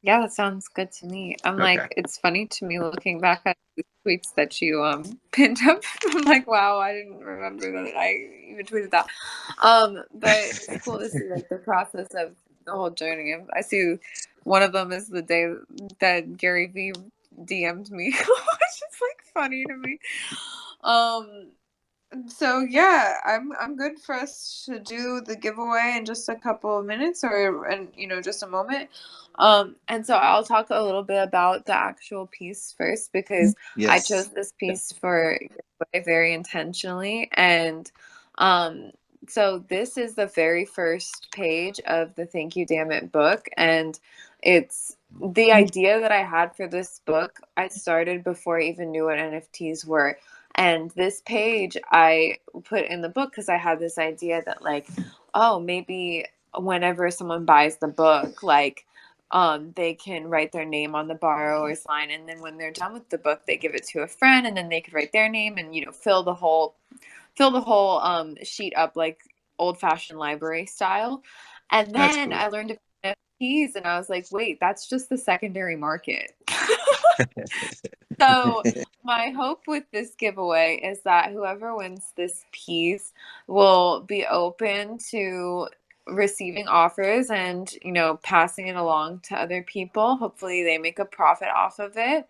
Yeah, that sounds good to me. I'm Okay. like, it's funny to me looking back at the tweets that you pinned up. I'm like, wow, I didn't remember that I even tweeted that. But it's cool to see like the process of the whole journey. I see one of them is the day that Gary V DM'd me, which is like funny to me. Um, So yeah, I'm good for us to do the giveaway in just a couple of minutes or just a moment. And so I'll talk a little bit about the actual piece first because I chose Yes. this piece for giveaway very intentionally. And um so this is the very first page of the Thank You Damnit book, and it's the idea that I had for this book. I started before I even knew what NFTs were. And this page I put in the book because I had this idea that, like, oh, maybe whenever someone buys the book, like, they can write their name on the borrower's line, and then when they're done with the book, they give it to a friend, and then they could write their name and fill the whole sheet up like old fashioned library style. And That's then cool. I learned about NFTs, and I was like, wait, that's just the secondary market. So my hope with this giveaway is that whoever wins this piece will be open to receiving offers and, passing it along to other people. Hopefully they make a profit off of it,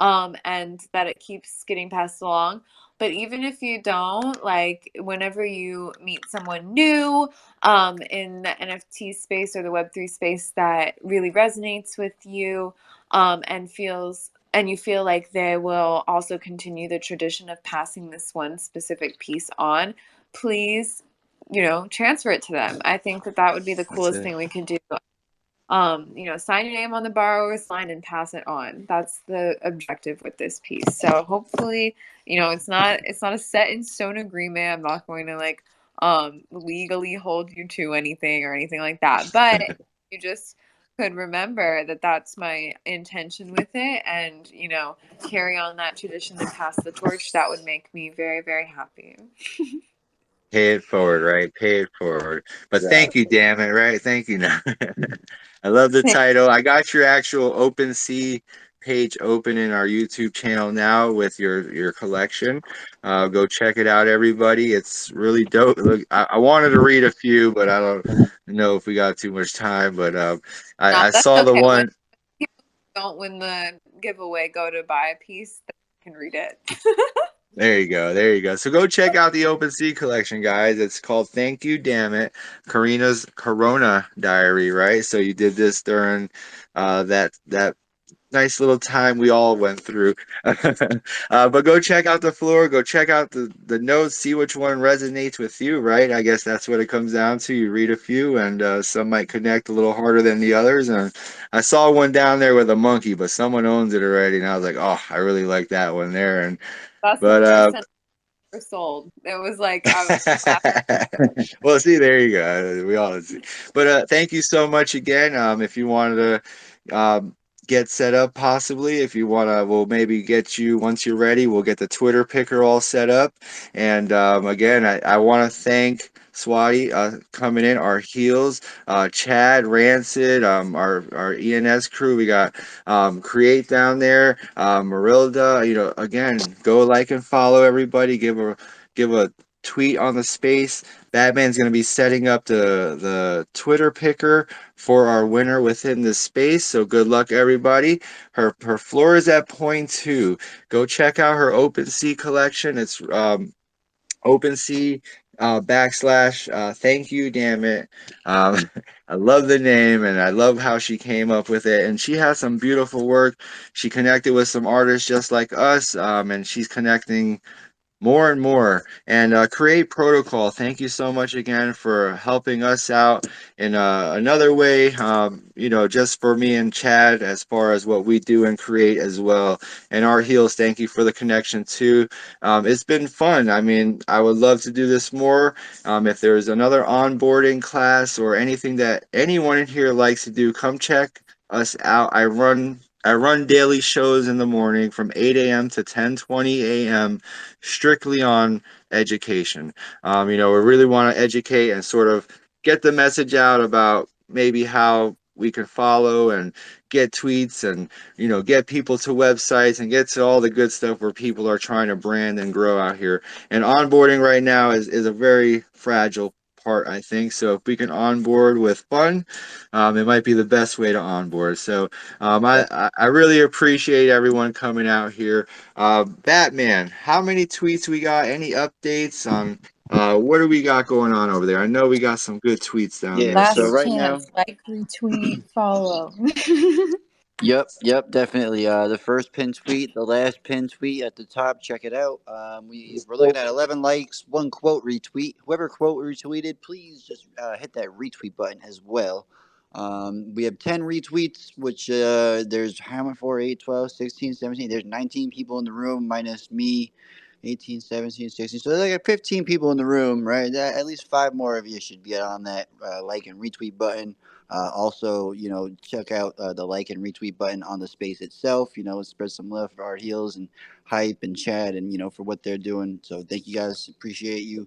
and that it keeps getting passed along. But even if you don't, like, whenever you meet someone new in the NFT space or the Web3 space that really resonates with you, and you feel like they will also continue the tradition of passing this one specific piece on, please, transfer it to them. I think that would be the That's coolest it. thing we could do. Sign your name on the borrower's line and pass it on. That's the objective with this piece. So hopefully, it's not a set in stone agreement. I'm not going to, like, legally hold you to anything or anything like that. But you just could remember that that's my intention with it, and carry on that tradition and pass the torch. That would make me very, very happy. Pay it forward, right? Pay it forward. But thank you, Exactly. damn it, right? Thank you. I love the title. I got your actual OpenSea page open in our YouTube channel now with your collection. Go check it out, everybody. It's really dope. Look, I wanted to read a few, but I don't know if we got too much time. But No, I that's saw the okay. When one. people don't win the giveaway go to buy a piece, they can read it. There you go. There you go. So go check out the OpenSea collection, guys. It's called Thank You, Damn It, Karina's Corona Diary, right? So you did this during that nice little time we all went through. But go check out the floor. Go check out the notes. See which one resonates with you, right? I guess that's what it comes down to. You read a few, and some might connect a little harder than the others. And I saw one down there with a monkey, but someone owns it already, and I was like, oh, I really like that one there. And That's the but first sentence ever sold. It was like I well, see, there you go. We all see. But thank you so much again. If you wanted to get set up, possibly, if you want to, we'll maybe get you once you're ready. We'll get the Twitter picker all set up. And again, I want to thank Swati coming in, our heels, Chad, Rancid, our ENS crew. We got Create down there, Marilda. Again, go like and follow everybody. Give a tweet on the space. Batman's going to be setting up the Twitter picker for our winner within the space. So good luck, everybody. Her floor is at point two. Go check out her OpenSea collection. It's OpenSea backslash thank you, damn it. Um, I love the name and I love how she came up with it. And she has some beautiful work. She connected with some artists just like us, and she's connecting more and more. And Create Protocol, thank you so much again for helping us out in another way, just for me and Chad as far as what we do and create as well. And our heels, thank you for the connection too. It's been fun. I mean, I would love to do this more. If there's another onboarding class or anything that anyone in here likes to do, come check us out. I run daily shows in the morning from 8 a.m. to 10:20 a.m. strictly on education. We really want to educate and sort of get the message out about maybe how we can follow and get tweets and get people to websites and get to all the good stuff where people are trying to brand and grow out here. And onboarding right now is a very fragile part, I think. So if we can onboard with fun, it might be the best way to onboard. So I really appreciate everyone coming out here. Batman, how many tweets we got? Any updates on what do we got going on over there? I know we got some good tweets down Yeah, there. so So Last right now, chance, like, retweet, follow. yep, definitely. The first pin tweet, the last pin tweet at the top. Check it out. We're looking at 11 likes, one quote retweet. Whoever quote retweeted, please just hit that retweet button as well. We have 10 retweets, which there's how many? 4, 8, 12, 16, 17. There's 19 people in the room minus me. 18, 17, 16. So there's like 15 people in the room, right? At least 5 more of you should get on that like and retweet button. Also, check out the like and retweet button on the space itself. Spread some love for Art Heels and Hype and Chad and, for what they're doing. So thank you guys. Appreciate you.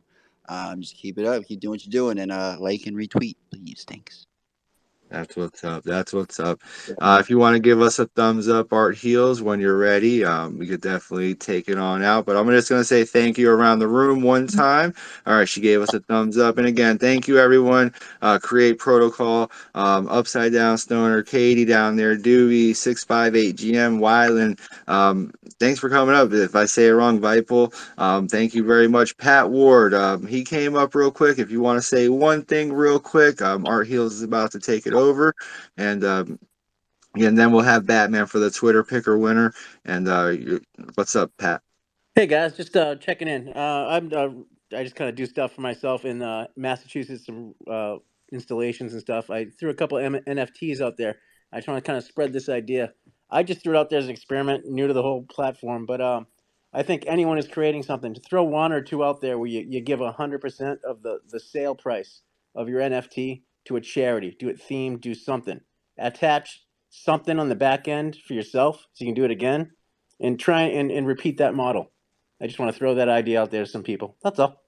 Just keep it up. Keep doing what you're doing. And like and retweet, please. Thanks. that's what's up. That's what's up. If you want to give us a thumbs up, Art Heels, when you're ready, we could definitely take it on out. But I'm just going to say thank you around the room one time. All right, she gave us a thumbs up. And again, thank you, everyone. Create Protocol, Upside Down Stoner, Katie down there, Dewey, 658 GM, Wyland. Thanks for coming up. If I say it wrong, Vipel, thank you very much. Pat Ward, he came up real quick. If you want to say one thing real quick, Art Heels is about to take it over. And then we'll have Batman for the Twitter picker winner. And what's up, Pat? Hey guys, just checking in. I just kind of do stuff for myself in Massachusetts, some installations and stuff. I threw a couple NFTs out there. I try to kind of spread this idea. I just threw it out there as an experiment, new to the whole platform. But I think anyone is creating something to throw one or two out there where you give 100% of the sale price of your NFT to a charity. Do it themed, do something. Attach something on the back end for yourself so you can do it again, and try and repeat that model. I just want to throw that idea out there to some people. That's all.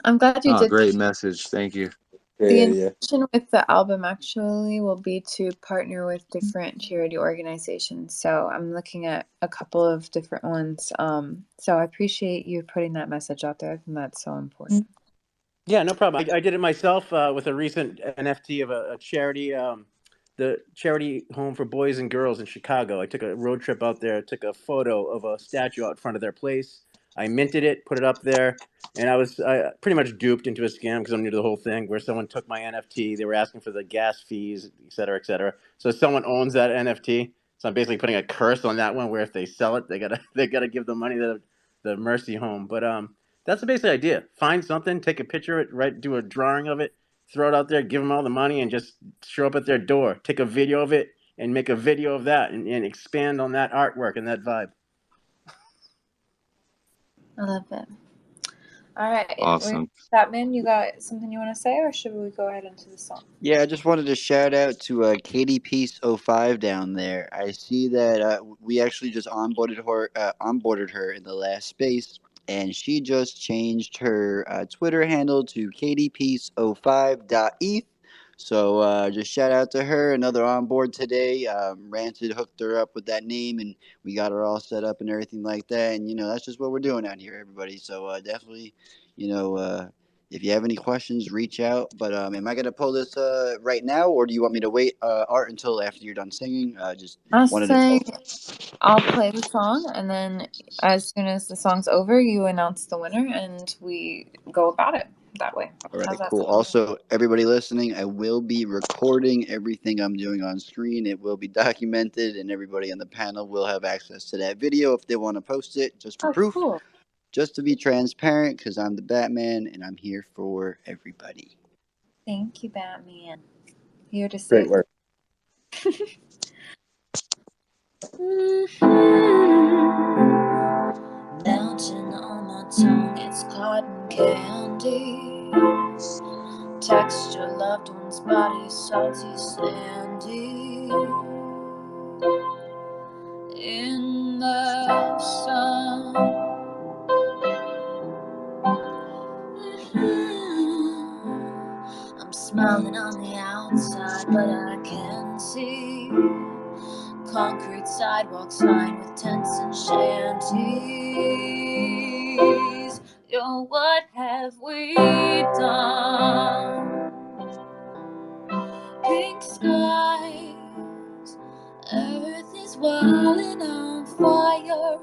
I'm glad you Oh, did. great message. Thank you. Great The idea. intention with the album actually will be to partner with different charity organizations. So I'm looking at a couple of different ones. So I appreciate you putting that message out there. I think that's so important. Yeah, no problem. I did it myself with a recent NFT of a charity, the Charity Home for Boys and Girls in Chicago. I took a road trip out there, took a photo of a statue out front of their place. I minted it, put it up there, and I was pretty much duped into a scam because I'm new to the whole thing, where someone took my NFT. They were asking for the gas fees, et cetera, et cetera. So someone owns that NFT. So I'm basically putting a curse on that one, where if they sell it, they gotta give the money to the Mercy Home. But that's the basic idea. Find something, take a picture of it, do a drawing of it, throw it out there, give them all the money, and just show up at their door. Take a video of it and make a video of that and expand on that artwork and that vibe. I love it. All right. Awesome. Batman, you got something you want to say, or should we go ahead into the song? Yeah, I just wanted to shout out to Katie Peace 05 down there. I see that we actually just onboarded her in the last space, and she just changed her Twitter handle to katiepeace05.eth. So just shout out to her. Another on board today. Rancid hooked her up with that name, and we got her all set up and everything like that. And that's just what we're doing out here, everybody. So definitely, if you have any questions, reach out. But am I going to pull this right now, or do you want me to wait, Art, until after you're done singing? I'll play the song, and then as soon as the song's over, you announce the winner, and we go about it that way. All right, How's that cool. sound? Also, everybody listening, I will be recording everything I'm doing on screen. It will be documented, and everybody on the panel will have access to that video if they want to post it, just for proof. Cool. Just to be transparent, because I'm the Batman, and I'm here for everybody. Thank you, Batman. Here to Great save. work. Melting on my tongue, it's cotton candy. Texture, loved one's body, salty, sandy. In the sun. I'm smiling on the outside, but I can see concrete sidewalks lined with tents and shanties. Oh, what have we done? Pink skies, earth is wild and on fire.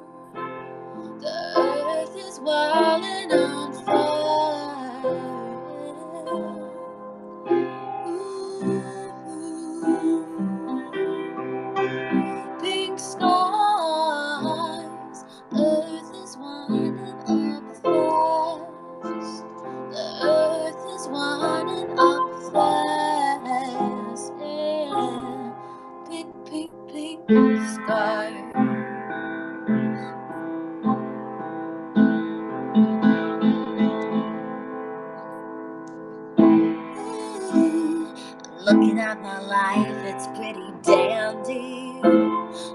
The earth is wild and on fire. Ooh. Pink skies, earth is winding up fast. The earth is winding up fast. Yeah. Pink, pink, pink sky. Looking at my life, it's pretty dandy.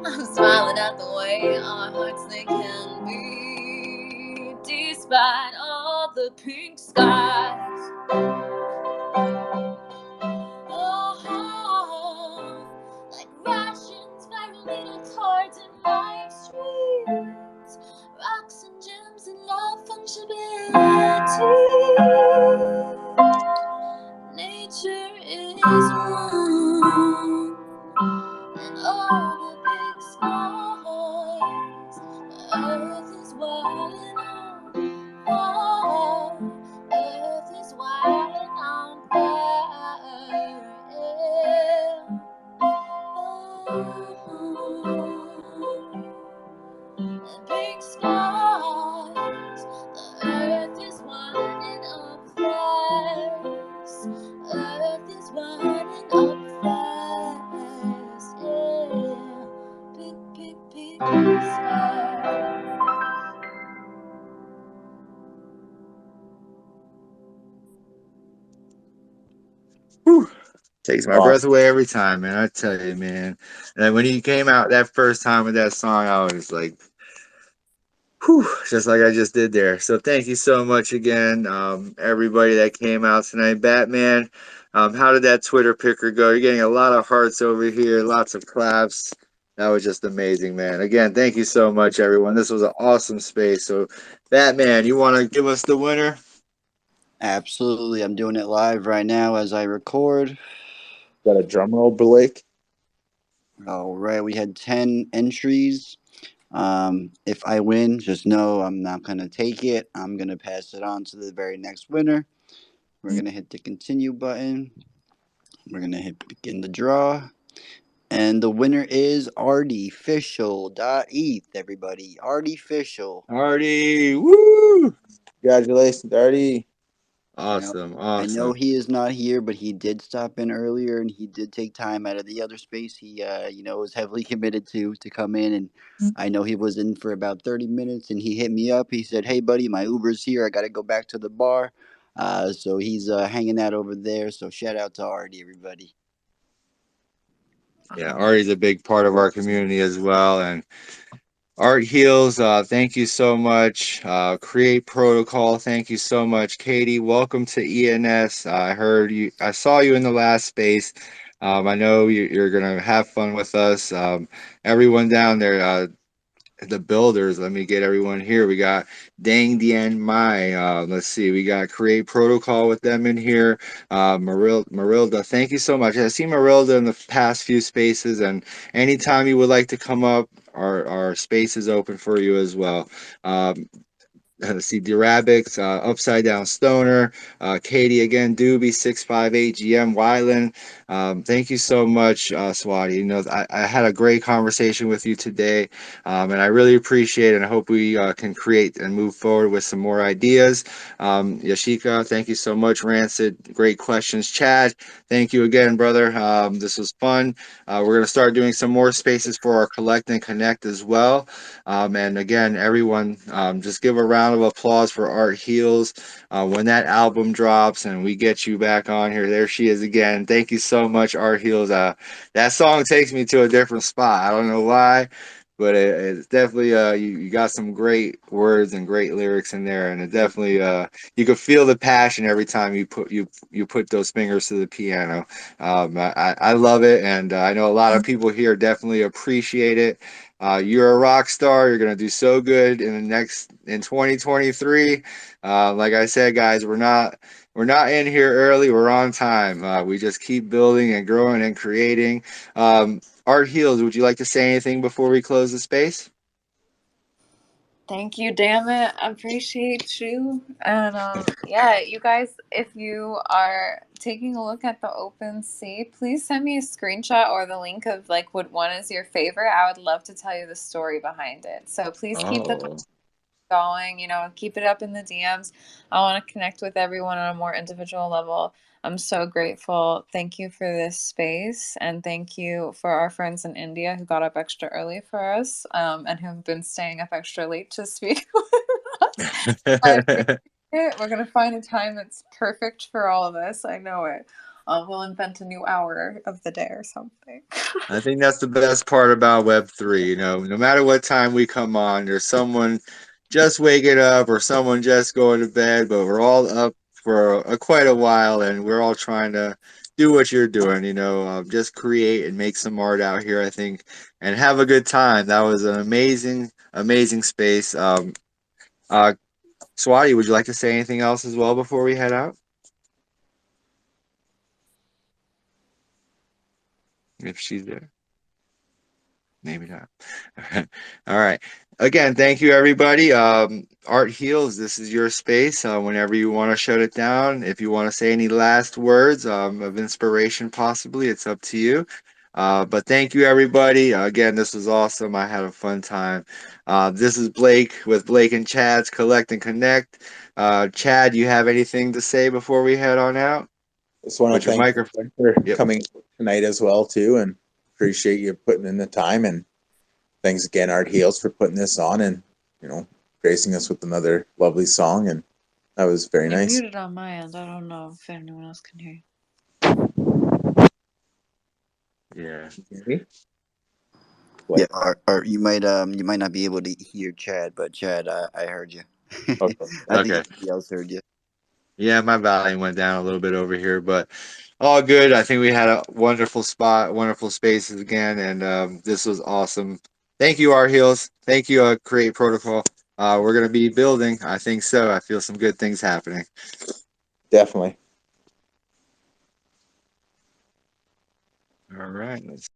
I'm smiling at the way our hearts they can be, despite all the pink skies. Oh, like rations, viral needle cards in my streets, rocks and gems and love fungibility. Nature is one, and all the big skies. The earth is wild and on fire. Earth is wild and on fire. The big skies. The earth is winding up fast. Earth is winding up fast. Yeah. Big, big, big skies. Whew. Takes my breath Awesome. away every time, man. I tell you, man. And when he came out that first time with that song, I was like, whew, just like I just did there. So thank you so much again, everybody that came out tonight. Batman, how did that Twitter picker go? You're getting a lot of hearts over here, lots of claps. That was just amazing, man. Again, thank you so much, everyone. This was an awesome space. So, Batman, you want to give us the winner? Absolutely. I'm doing it live right now as I record. Got a drum roll, Blake? All right. We had 10 entries. If I win, just know I'm not going to take it. I'm going to pass it on to the very next winner. We're going to hit the continue button. We're going to hit begin the draw. And the winner is Arthealsearth.eth, everybody. Arthealsearth. Artie, woo! Congratulations, Artie. Awesome, I know awesome. he is not here, but he did stop in earlier, and he did take time out of the other space. He, was heavily committed to come in, and I know he was in for about 30 minutes, and he hit me up. He said, "Hey, buddy, my Uber's here. I got to go back to the bar." So he's hanging out over there. So shout out to Artie, everybody. Yeah, Artie's a big part of our community as well, and Art Heals, thank you so much. Create Protocol, thank you so much. Katie, welcome to ENS. I saw you in the last space. I know you're gonna have fun with us. Everyone down there, the builders. Let me get everyone here. We got Dang Dien Mai. Let's see. We got Create Protocol with them in here. Marilda, thank you so much. I've seen Marilda in the past few spaces, and anytime you would like to come up, our space is open for you as well. Let's see, Derabics, Upside Down Stoner, Katie again, Doobie, 658 GM Wyland. Thank you so much, Swati. I had a great conversation with you today, and I really appreciate it. And I hope we can create and move forward with some more ideas. Yashika, thank you so much. Rancid, great questions. Chad, thank you again, brother. This was fun. We're going to start doing some more spaces for our Collect and Connect as well. And again, everyone, just give a round of applause for Art Heals. When that album drops and we get you back on here, there she is again. Thank you so much, Art Heals. That song takes me to a different spot. I don't know why, but it's definitely you got some great words and great lyrics in there, and it definitely you could feel the passion every time you put those fingers to the piano. I love it, and I know a lot of people here definitely appreciate it. You're a rock star. You're gonna do so good in 2023. Like I said, guys, we're not in here early. We're on time. We just keep building and growing and creating. Art Heals, would you like to say anything before we close the space? Thank you, Damnit. I appreciate you. And yeah, you guys, if you are taking a look at the open sea, please send me a screenshot or the link of like what one is your favorite. I would love to tell you the story behind it. So please keep the going, keep it up in the DMs. I want to connect with everyone on a more individual level. I'm so grateful. Thank you for this space, and thank you for our friends in India who got up extra early for us, and who have been staying up extra late to speak with us. I appreciate it. We're gonna find a time that's perfect for all of us. I know it. We'll invent a new hour of the day or something. I think that's the best part about Web3. No matter what time we come on, there's someone just waking up or someone just going to bed, but we're all up for quite a while, and we're all trying to do what you're doing. Just create and make some art out here, I think, and have a good time. That was an amazing, amazing space. Swati, would you like to say anything else as well before we head out? If she's there. Maybe not. All right. Again, thank you, everybody. Art Heals, this is your space. Whenever you want to shut it down, if you want to say any last words of inspiration, possibly, it's up to you. But thank you, everybody. Again, this was awesome. I had a fun time. This is Blake with Blake and Chad's Collect and Connect. Chad, you have anything to say before we head on out? Just want Put to your thank microphone. you for Yep. coming tonight as well too, and appreciate you putting in the time. And thanks again, Art Heals, for putting this on and gracing us with another lovely song. And that was very You're nice. muted on my end. I don't know if anyone else can hear you. Yeah. Yeah, or you might not be able to hear Chad, but Chad, I heard you. Okay. I think Okay. everybody else heard you. Yeah, my volume went down a little bit over here, but all good. I think we had a wonderful spot, wonderful spaces again, and this was awesome. Thank you, Art Heals. Thank you, Create Protocol. We're gonna be building. I think so. I feel some good things happening. Definitely. All right. Let's